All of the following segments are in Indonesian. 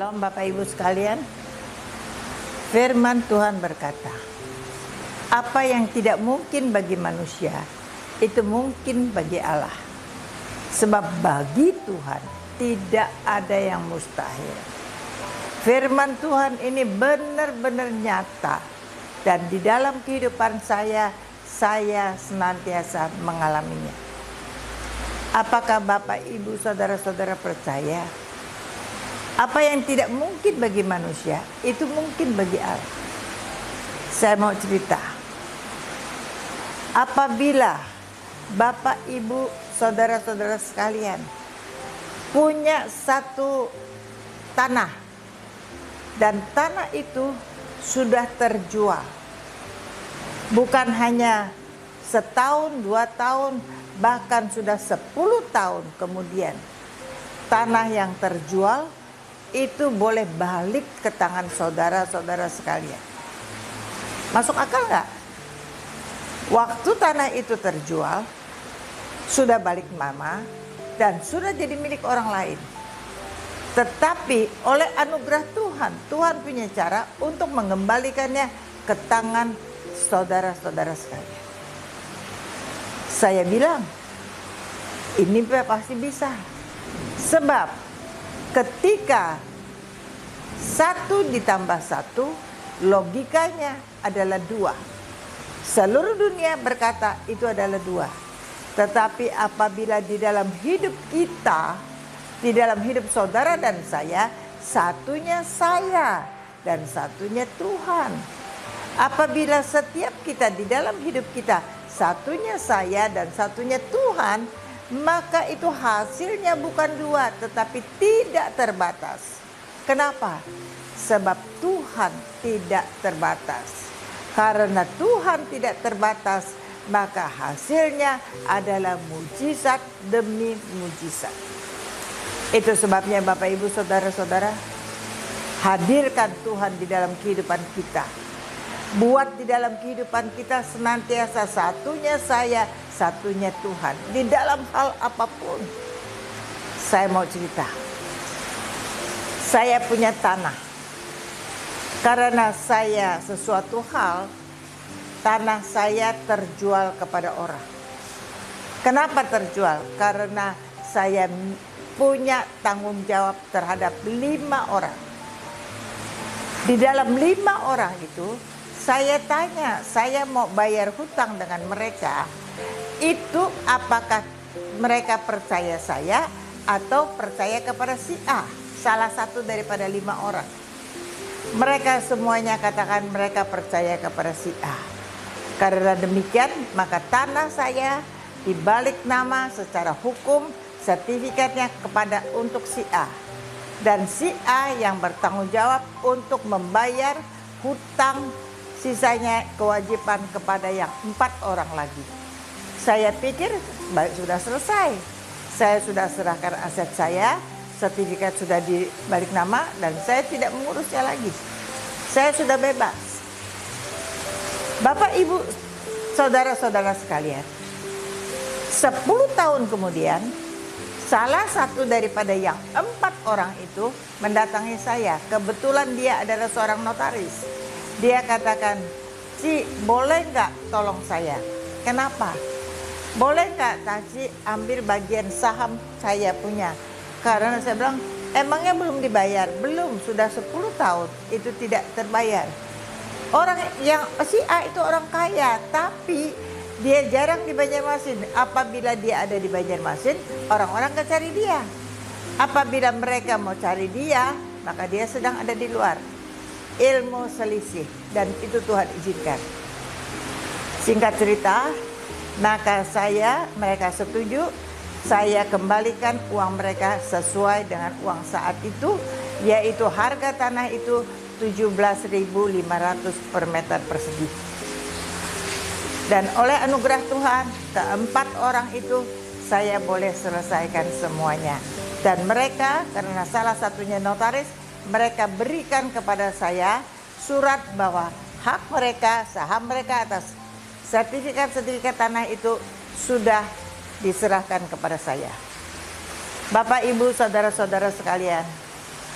Shalom Bapak Ibu sekalian. Firman Tuhan berkata, apa yang tidak mungkin bagi manusia, itu mungkin bagi Allah. Sebab bagi Tuhan tidak ada yang mustahil. Firman Tuhan ini benar-benar nyata. Dan di dalam kehidupan saya senantiasa mengalaminya. Apakah Bapak Ibu saudara-saudara percaya? Apa yang tidak mungkin bagi manusia, itu mungkin bagi Allah. Saya mau cerita. Apabila Bapak, Ibu, saudara-saudara sekalian punya satu tanah, dan tanah itu sudah terjual. Bukan hanya setahun, 2 tahun, bahkan sudah 10 tahun kemudian. Tanah yang terjual itu boleh balik ke tangan saudara-saudara sekalian. Masuk akal nggak? Waktu tanah itu terjual, sudah balik mama dan sudah jadi milik orang lain. Tetapi oleh anugerah Tuhan, Tuhan punya cara untuk mengembalikannya ke tangan saudara-saudara sekalian. Saya bilang, ini pasti bisa. Sebab ketika 1 ditambah 1, logikanya adalah 2. Seluruh dunia berkata itu adalah 2. Tetapi apabila di dalam hidup kita, di dalam hidup saudara dan saya, satunya saya dan satunya Tuhan. Apabila setiap kita di dalam hidup kita, satunya saya dan satunya Tuhan, maka itu hasilnya bukan 2 tetapi tidak terbatas. Kenapa? Sebab Tuhan tidak terbatas. Karena Tuhan tidak terbatas, maka hasilnya adalah mujizat demi mujizat. Itu sebabnya Bapak Ibu saudara-saudara, hadirkan Tuhan di dalam kehidupan kita. Buat di dalam kehidupan kita senantiasa satunya saya, satunya Tuhan. Di dalam hal apapun. Saya mau cerita. Saya punya tanah. Karena saya sesuatu hal, tanah saya terjual kepada orang. Kenapa terjual? Karena saya punya tanggung jawab terhadap 5 orang. Di dalam 5 orang itu, saya tanya, saya mau bayar hutang dengan mereka, itu apakah mereka percaya saya atau percaya kepada si A, salah satu daripada 5 orang. Mereka semuanya katakan mereka percaya kepada si A. Karena demikian, maka tanah saya dibalik nama secara hukum, sertifikatnya kepada untuk si A. Dan si A yang bertanggung jawab untuk membayar hutang sisanya kewajiban kepada yang 4 orang lagi. Saya pikir baik, sudah selesai. Saya sudah serahkan aset saya, sertifikat sudah dibalik nama dan saya tidak mengurusnya lagi. Saya sudah bebas. Bapak Ibu saudara-saudara sekalian, 10 tahun kemudian salah satu daripada yang 4 orang itu mendatangi saya. Kebetulan dia adalah seorang notaris. Dia katakan, Ci, boleh nggak tolong saya? Kenapa? Boleh nggak Ci ambil bagian saham saya punya? Karena saya bilang, emangnya belum dibayar? Belum, sudah 10 tahun itu tidak terbayar. Orang yang si A itu orang kaya, tapi dia jarang di Banjarmasin. Apabila dia ada di Banjarmasin, orang-orang akan cari dia. Apabila mereka mau cari dia, maka dia sedang ada di luar. Ilmu selisih, dan itu Tuhan izinkan. Singkat cerita, maka mereka setuju, saya kembalikan uang mereka sesuai dengan uang saat itu, yaitu harga tanah itu 17.500 per meter persegi. Dan oleh anugerah Tuhan, ke-4 orang itu saya boleh selesaikan semuanya. Dan mereka, karena salah satunya notaris, mereka berikan kepada saya surat bahwa hak mereka, saham mereka atas sertifikat tanah itu sudah diserahkan kepada saya. Bapak, Ibu, saudara-saudara sekalian,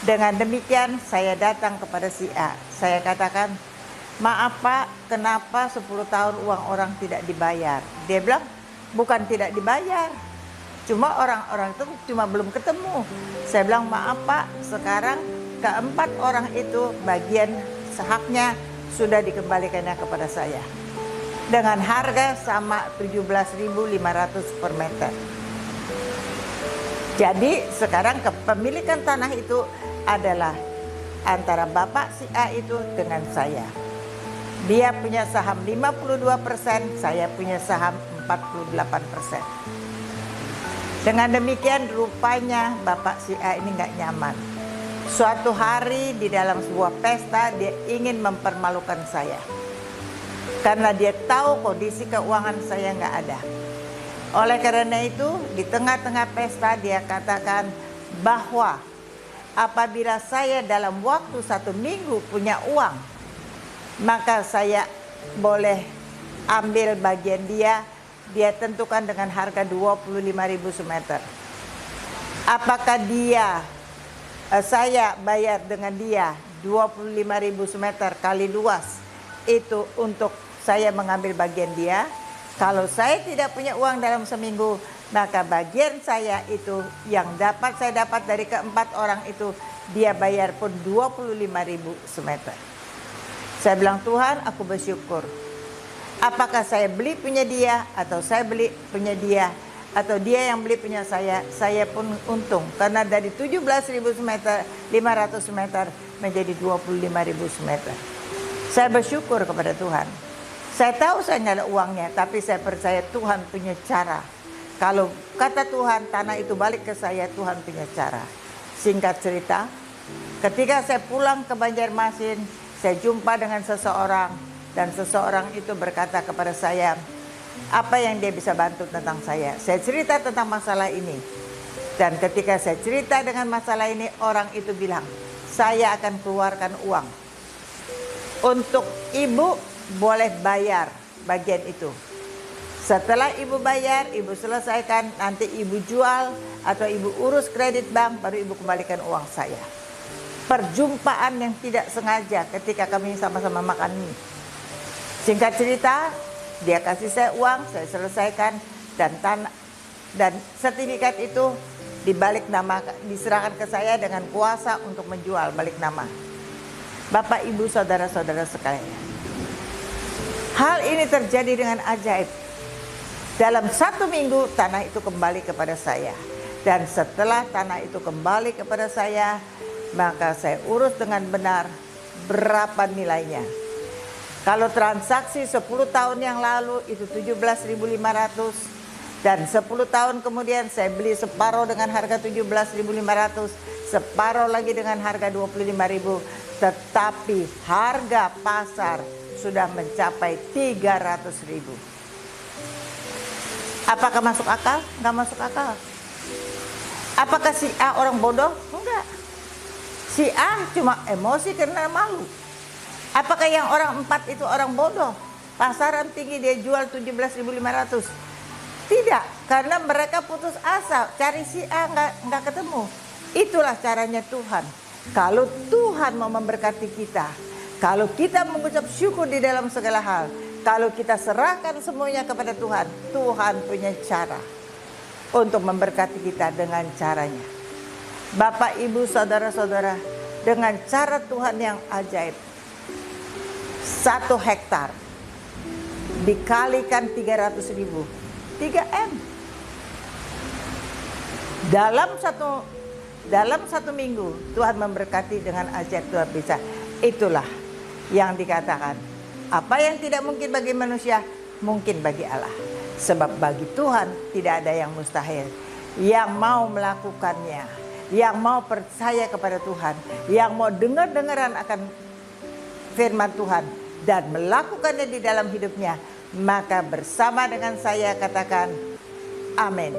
Dengan demikian saya datang kepada si A. Saya katakan, maaf Pak, kenapa 10 tahun uang orang tidak dibayar? Dia bilang, bukan tidak dibayar, cuma orang-orang itu cuma belum ketemu. Saya bilang, maaf Pak, sekarang keempat orang itu bagian haknya sudah dikembalikannya kepada saya. Dengan harga sama 17.500 per meter. Jadi sekarang kepemilikan tanah itu adalah antara Bapak si A itu dengan saya. Dia punya saham 52%, saya punya saham 48%. Dengan demikian rupanya Bapak si A ini nggak nyaman. Suatu hari di dalam sebuah pesta dia ingin mempermalukan saya. Karena dia tahu kondisi keuangan saya nggak ada. Oleh karena itu di tengah-tengah pesta dia katakan bahwa apabila saya dalam waktu 1 minggu punya uang, maka saya boleh ambil bagian dia. Dia tentukan dengan harga 25.000 semeter. Apakah saya bayar dengan dia 25.000 semeter kali luas itu untuk saya mengambil bagian dia? Kalau saya tidak punya uang dalam seminggu, maka bagian saya itu yang saya dapat dari keempat orang itu dia bayar pun 25.000 semeter. Saya bilang, Tuhan, aku bersyukur. Apakah saya beli punya dia atau saya beli punya dia atau dia yang beli punya saya pun untung. Karena dari 17.500 meter menjadi 25.000 meter. Saya bersyukur kepada Tuhan. Saya tahu saya nggak ada uangnya, tapi saya percaya Tuhan punya cara. Kalau kata Tuhan, tanah itu balik ke saya, Tuhan punya cara. Singkat cerita, ketika saya pulang ke Banjarmasin, saya jumpa dengan seseorang. Dan seseorang itu berkata kepada saya, apa yang dia bisa bantu tentang saya. Saya cerita tentang masalah ini. Dan ketika saya cerita dengan masalah ini, orang itu bilang, saya akan keluarkan uang. Untuk ibu boleh bayar bagian itu. Setelah ibu bayar, ibu selesaikan, nanti ibu jual atau ibu urus kredit bank, baru ibu kembalikan uang saya. Perjumpaan yang tidak sengaja ketika kami sama-sama makan mie. Singkat cerita, dia kasih saya uang, saya selesaikan, dan sertifikat itu dibalik nama, diserahkan ke saya dengan kuasa untuk menjual balik nama. Bapak, Ibu, saudara-saudara sekalian, hal ini terjadi dengan ajaib. Dalam 1 minggu tanah itu kembali kepada saya. Dan setelah tanah itu kembali kepada saya, maka saya urus dengan benar berapa nilainya. Kalau transaksi 10 tahun yang lalu itu 17.500 dan 10 tahun kemudian saya beli separuh dengan harga 17.500, separuh lagi dengan harga 25.000, tetapi harga pasar sudah mencapai 300.000. Apakah masuk akal? Enggak masuk akal. Apakah si A orang bodoh? Enggak. Si A cuma emosi karena malu. Apakah yang orang 4 itu orang bodoh? Pasaran tinggi dia jual 17.500. Tidak, karena mereka putus asa. Cari si A nggak ketemu. Itulah caranya Tuhan. Kalau Tuhan mau memberkati kita, kalau kita mengucap syukur di dalam segala hal, kalau kita serahkan semuanya kepada Tuhan, Tuhan punya cara untuk memberkati kita dengan caranya. Bapak, Ibu, saudara-saudara, dengan cara Tuhan yang ajaib, 1 hektar dikalikan 300.000, 3M. Dalam satu minggu Tuhan memberkati dengan ajaib luar biasa. Itulah yang dikatakan, apa yang tidak mungkin bagi manusia mungkin bagi Allah. Sebab bagi Tuhan tidak ada yang mustahil. Yang mau melakukannya, yang mau percaya kepada Tuhan, yang mau dengar-dengaran akan firman Tuhan dan melakukannya di dalam hidupnya, maka bersama dengan saya katakan amin.